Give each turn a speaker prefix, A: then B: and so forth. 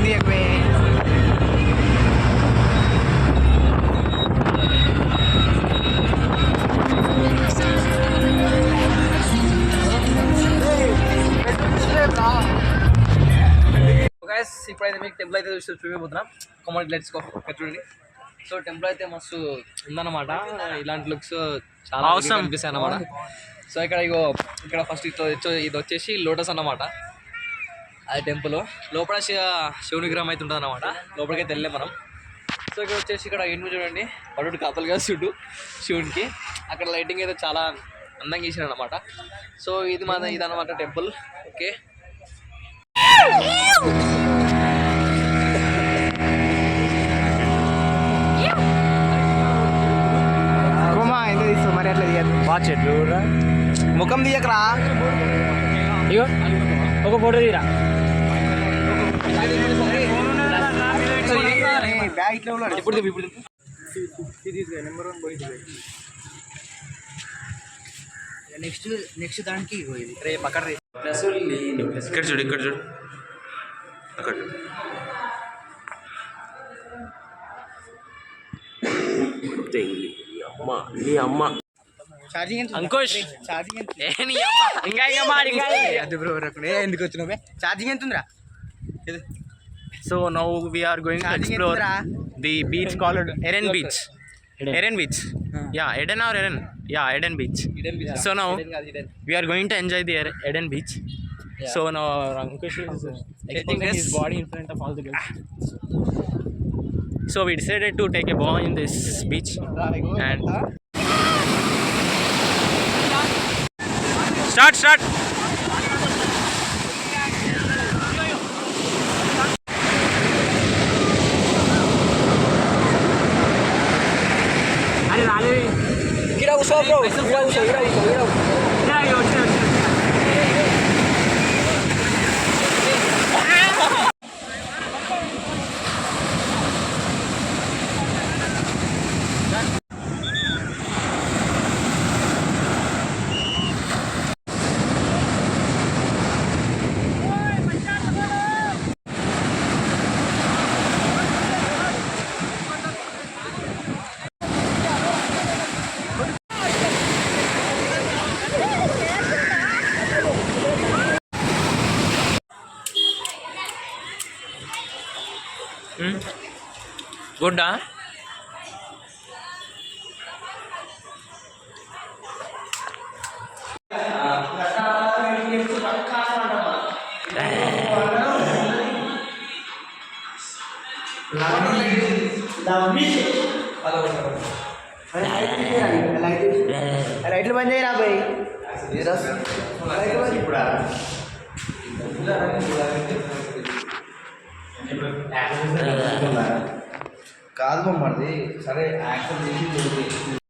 A: తీయకవే. ఇప్పుడైతే మీకు టెంపుల్ అయితే చూపిపోతున్నాం. Command let's go. చూడండి. సో టెంపుల్ అయితే మస్తు ఉందన్నమాట. ఇలాంటి లుక్స్ చాలా అవసరం అనిపిస్తాయి అన్నమాట. సో ఇక్కడ ఫస్ట్ ఇది వచ్చేసి లోటస్ అన్నమాట. అది టెంపుల్ లోపల శివుని విగ్రహం అయితే ఉంటుంది అన్నమాట. లోపలికైతే వెళ్ళే మనం. సో ఇక్కడ వచ్చేసి ఇక్కడ ఎండు చూడండి, పడుడు కథలుగా చుట్టూ శివునికి. అక్కడ లైటింగ్ అయితే చాలా అందంగా చేసినారు అన్నమాట. సో ఇదన్నమాట టెంపుల్. ఓకే, మరి అట్లా తీయదు. చెట్లు ముఖం తీయకరా. ఇగో ఒక ఫోటో తీరా. ఇప్పుడు నెక్స్ట్ దానికి రేపు అక్కడ ఇక్కడ చూడు అక్కడ నీ అమ్మ అంకుష్ ఎందుకు వచ్చినావే? ఛార్జింగ్ ఎంత ఉందిరా? So now we are going to explore the beach called Eden beach. Eden beach, yeah Eden or Eden, yeah Eden beach. So now we are going to enjoy the Eden beach. So now Ankush is exposing his body in front of all the girls. So we decided to take a bath in this beach and start. Are rale gira uso bro, gira uso. Yeah, yo. గుడ్డా లైట్లు బంద్ చేయరా bye. కాదు మమ్మల్ని సరే action చేసి